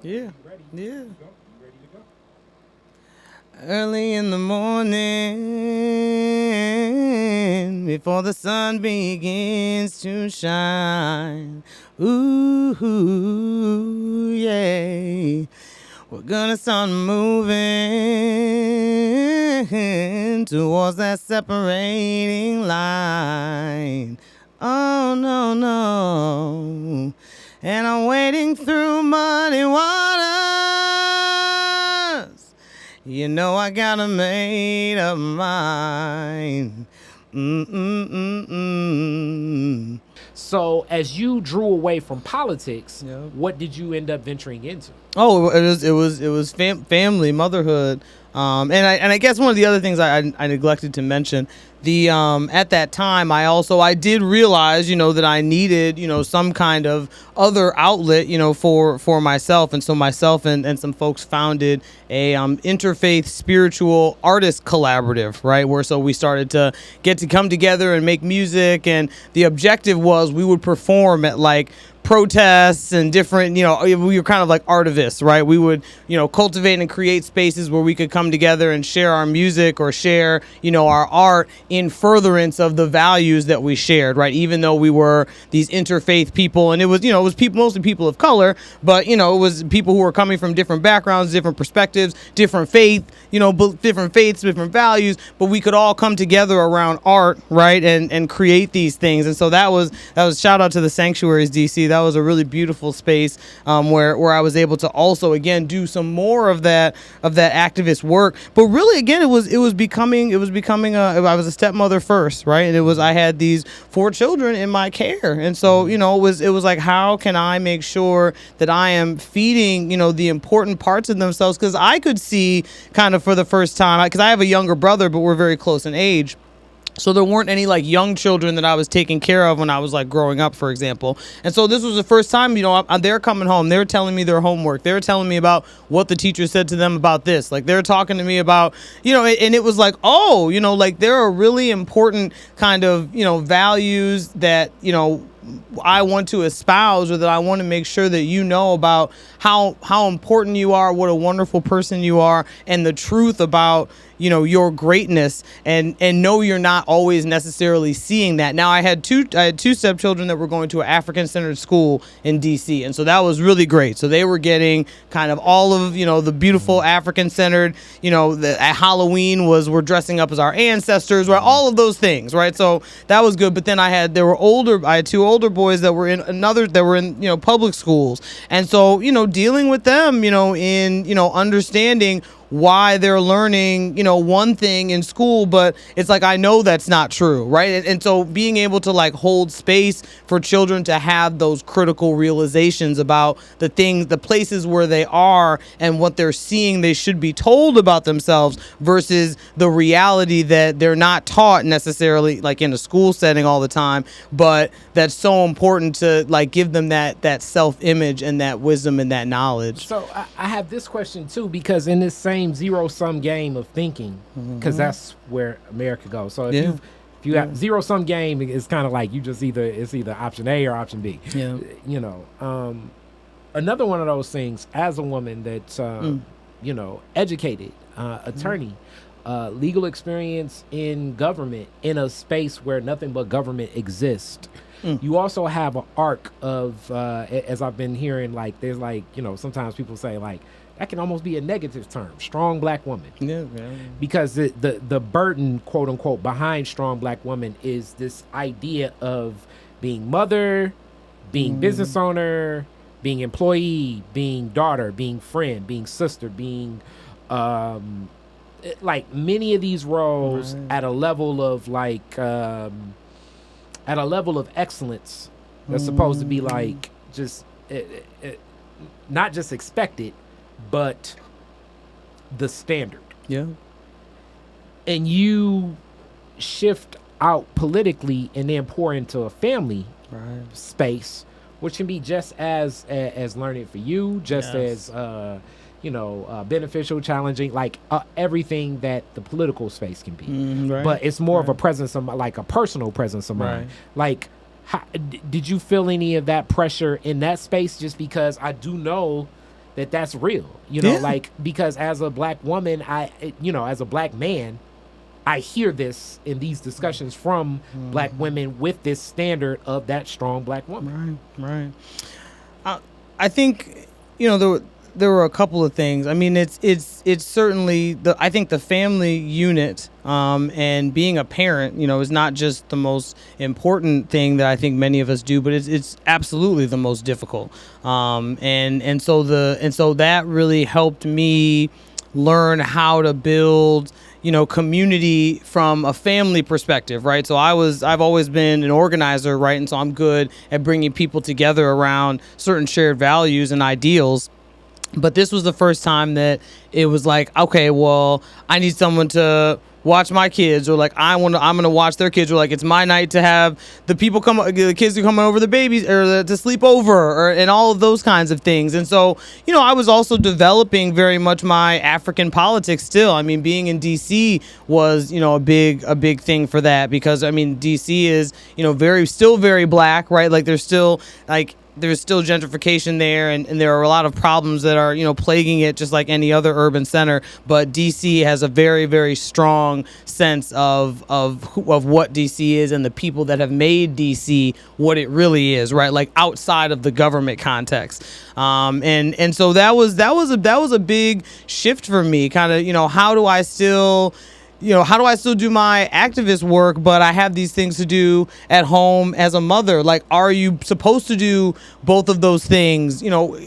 Yeah. Ready? Yeah. You go. You ready to go? Early in the morning, before the sun begins to shine. Ooh, yeah. We're gonna start moving towards that separating line. Oh, no, no. And I'm wading through muddy waters. You know I got a made up mind. Mm-mm-mm-mm. So, as you drew away from politics, Yep. what did you end up venturing into? Oh, it was family, motherhood, and I guess one of the other things I neglected to mention, the at that time I did realize, that I needed, some kind of other outlet, for myself, and so myself and some folks founded a interfaith spiritual artist collaborative, right, where so we started to get to come together and make music, and the objective was we would perform at like protests and different, we were kind of like artivists, right? We would, cultivate and create spaces where we could come together and share our music or share, our art in furtherance of the values that we shared, right? Even though we were these interfaith people, and it was, people, mostly people of color, but, it was people who were coming from different backgrounds, different perspectives, different faith, different faiths, different values, but we could all come together around art, right? And create these things. And so that was shout out to the Sanctuaries DC. That was a really beautiful space, where I was able to also again do some more of that activist work. But really, again, it was becoming I was a stepmother first, right? And I had these 4 children in my care, and so it was like, how can I make sure that I am feeding the important parts of themselves, because I could see kind of for the first time, because I have a younger brother, but we're very close in age. So there weren't any like young children that I was taking care of when I was like growing up, for example. And so this was the first time, they're coming home. They're telling me their homework. They're telling me about what the teacher said to them about this. Like they're talking to me about, and it was like, oh, like there are really important kind of, values that, I want to espouse, or that I want to make sure that about how important you are, what a wonderful person you are, and the truth about your greatness, and no, you're not always necessarily seeing that. Now I had two stepchildren that were going to an African centered school in DC, and so that was really great. So they were getting kind of all of the beautiful African centered, at Halloween we're dressing up as our ancestors, right? All of those things, right? So that was good. But then I had 2 older boys that were in public schools, and so dealing with them in understanding why they're learning, one thing in school, but it's like, I know that's not true, right? And so being able to like hold space for children to have those critical realizations about the things, the places where they are and what they're seeing they should be told about themselves, versus the reality that they're not taught necessarily like in a school setting all the time, but that's so important to like give them that self-image and that wisdom and that knowledge. So I have this question too, because in this same zero-sum game of thinking, because that's where America goes. So if you have zero-sum game, it's kind of like it's either option A or option B. Yeah. Another one of those things, as a woman that's educated, attorney, legal experience in government, in a space where nothing but government exists. You also have an arc of, as I've been hearing, like there's like, sometimes people say like that can almost be a negative term, strong black woman. Yeah. Because the burden, quote unquote, behind strong black woman is this idea of being mother, being business owner, being employee, being daughter, being friend, being sister, being like many of these roles at a level of like at a level of excellence that's supposed to be like just not just expected, but the standard. Yeah. And you shift out politically and then pour into a family space, which can be just as learning for you, just as beneficial, challenging, like everything that the political space can be. But it's more of a presence of, like a personal presence of mind. Like, did you feel any of that pressure in that space? Just because I do know that that's real, you know, Yeah. like, because as a black woman, as a black man, I hear this in these discussions from black women with this standard of that strong black woman. Right. I think, there were a couple of things. I mean, it's certainly I think the family unit, and being a parent, is not just the most important thing that I think many of us do, but it's absolutely the most difficult. And so that really helped me learn how to build community from a family perspective, right? So I've always been an organizer, right? And so I'm good at bringing people together around certain shared values and ideals. But this was the first time that it was like, okay, well, I need someone to watch my kids, or like I'm gonna watch their kids, or like it's my night to have the kids who come over, the babies, or to sleep over, and all of those kinds of things. And so, I was also developing very much my African politics still. I mean, being in DC was, a big thing for that, because I mean, DC is, still very black, right? Like there's still gentrification there, and there are a lot of problems that are plaguing it, just like any other urban center. But DC has a very, very strong sense of what DC is, and the people that have made DC what it really is, right? Like outside of the government context. And so that was a big shift for me. Kind of, how do I still do my activist work, but I have these things to do at home as a mother? Like, are you supposed to do both of those things?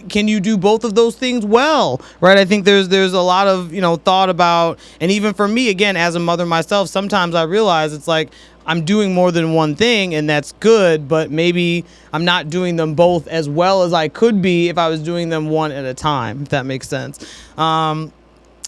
Can you do both of those things well, right? I think there's a lot of, thought about, and even for me, again, as a mother myself, sometimes I realize it's like I'm doing more than one thing, and that's good, but maybe I'm not doing them both as well as I could be if I was doing them one at a time, if that makes sense.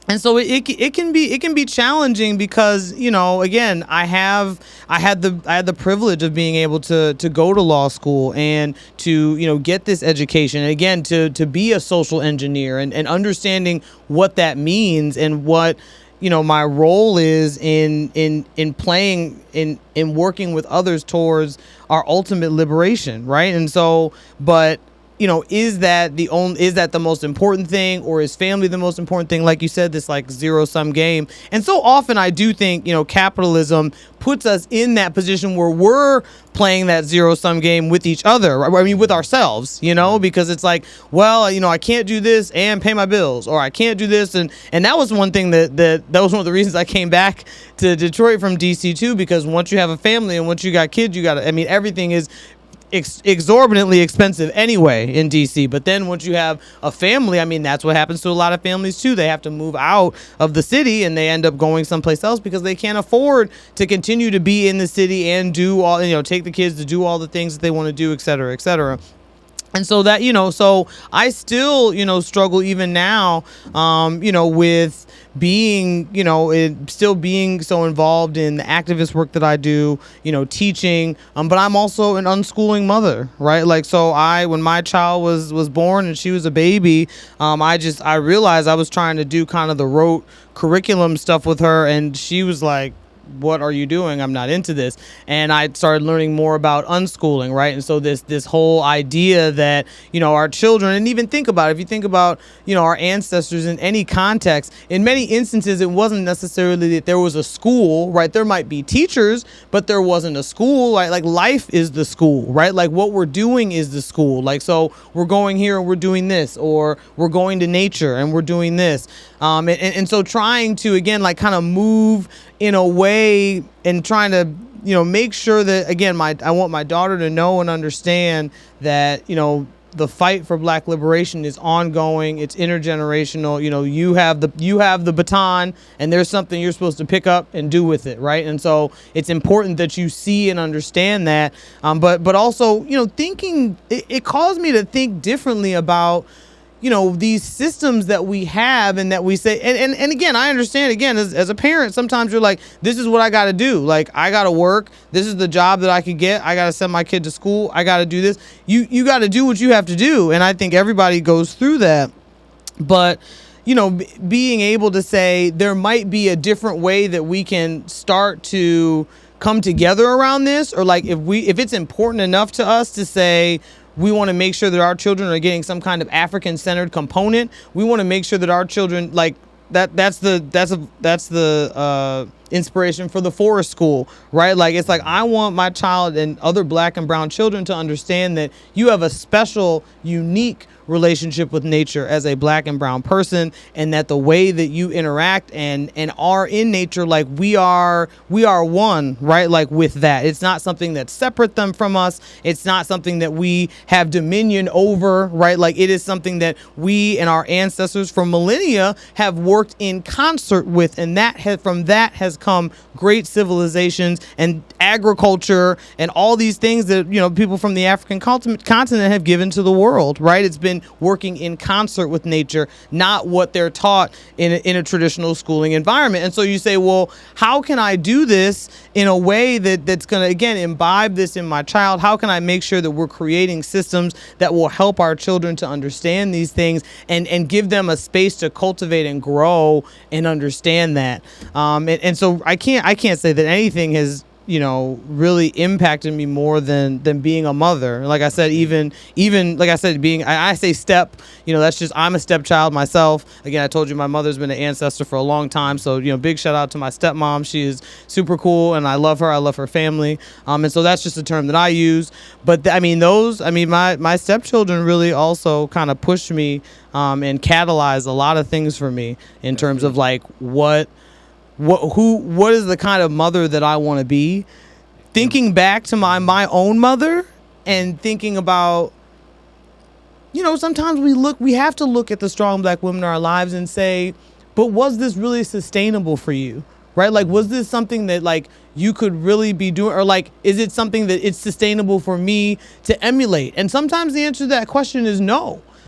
And so it can be challenging, because again, I had the privilege of being able to go to law school and to get this education, and again to be a social engineer, and understanding what that means, and what my role is in playing in working with others towards our ultimate liberation, right? And so, but is that the most important thing, or is family the most important thing? Like you said, this like zero-sum game. And so often I do think, capitalism puts us in that position where we're playing that zero-sum game with each other. I mean, with ourselves, because it's like, well, I can't do this and pay my bills, or I can't do this. And that was one thing that was one of the reasons I came back to Detroit from DC too, because once you have a family and once you got kids, everything is exorbitantly expensive anyway in DC. But then once you have a family, I mean, that's what happens to a lot of families too. They have to move out of the city, and they end up going someplace else because they can't afford to continue to be in the city and do all, take the kids to do all the things that they want to do, et cetera, et cetera. And so that, so I still, struggle even now, with being, still being so involved in the activist work that I do, teaching, but I'm also an unschooling mother, right? Like, so when my child was born and she was a baby, I realized I was trying to do kind of the rote curriculum stuff with her, and she was like, what are you doing? I'm not into this. And I started learning more about unschooling, right? And so this whole idea that, our children, and even think about it, if you think about, our ancestors in any context, in many instances, it wasn't necessarily that there was a school, right? There might be teachers, but there wasn't a school. Like life is the school, right? Like what we're doing is the school. Like, so we're going here and we're doing this, or we're going to nature and we're doing this. And so trying to, again, like kind of move in a way and trying to, make sure that, again, I want my daughter to know and understand that, the fight for Black liberation is ongoing. It's intergenerational. You have the baton, and there's something you're supposed to pick up and do with it, right? And so it's important that you see and understand that. But also, thinking, it caused me to think differently about, these systems that we have, and that we say, and again, I understand, again, as a parent, sometimes you're like, this is what I got to do. Like, I got to work. This is the job that I could get. I got to send my kid to school. I got to do this. You got to do what you have to do. And I think everybody goes through that. But, being able to say there might be a different way that we can start to come together around this, or like if it's important enough to us to say, we want to make sure that our children are getting some kind of African-centered component. We want to make sure that our children, like, that's the inspiration for the forest school, right? Like, it's like, I want my child and other black and brown children to understand that you have a special, unique relationship with nature as a black and brown person, and that the way that you interact and are in nature, like, we are one, right? Like, with that, it's not something that separate them from us. It's not something that we have dominion over, right? Like, it is something that we and our ancestors for millennia have worked in concert with, and from that has come great civilizations and agriculture and all these things that, you know, people from the African continent have given to the world, right? It's been working in concert with nature, not what they're taught in a traditional schooling environment. And so you say, well, how can I do this in a way that's going to, again, imbibe this in my child? How can I make sure that we're creating systems that will help our children to understand these things and give them a space to cultivate and grow and understand that? And so I can't say that anything has, you know, really impacted me more than being a mother. Like I said, even like I said, I say step, you know, that's just, I'm a stepchild myself. Again, I told you my mother's been an ancestor for a long time. So, you know, big shout out to my stepmom. She is super cool and I love her. I love her family. And so that's just a term that I use. But my stepchildren really also kind of pushed me and catalyzed a lot of things for me in terms of like what is the kind of mother that I want to be. Thinking back to my own mother and thinking about, you know, sometimes we have to look at the strong black women in our lives and say, but was this really sustainable for you? Right? Like, was this something that, like, you could really be doing, or like, is it something that it's sustainable for me to emulate? And sometimes the answer to that question is no.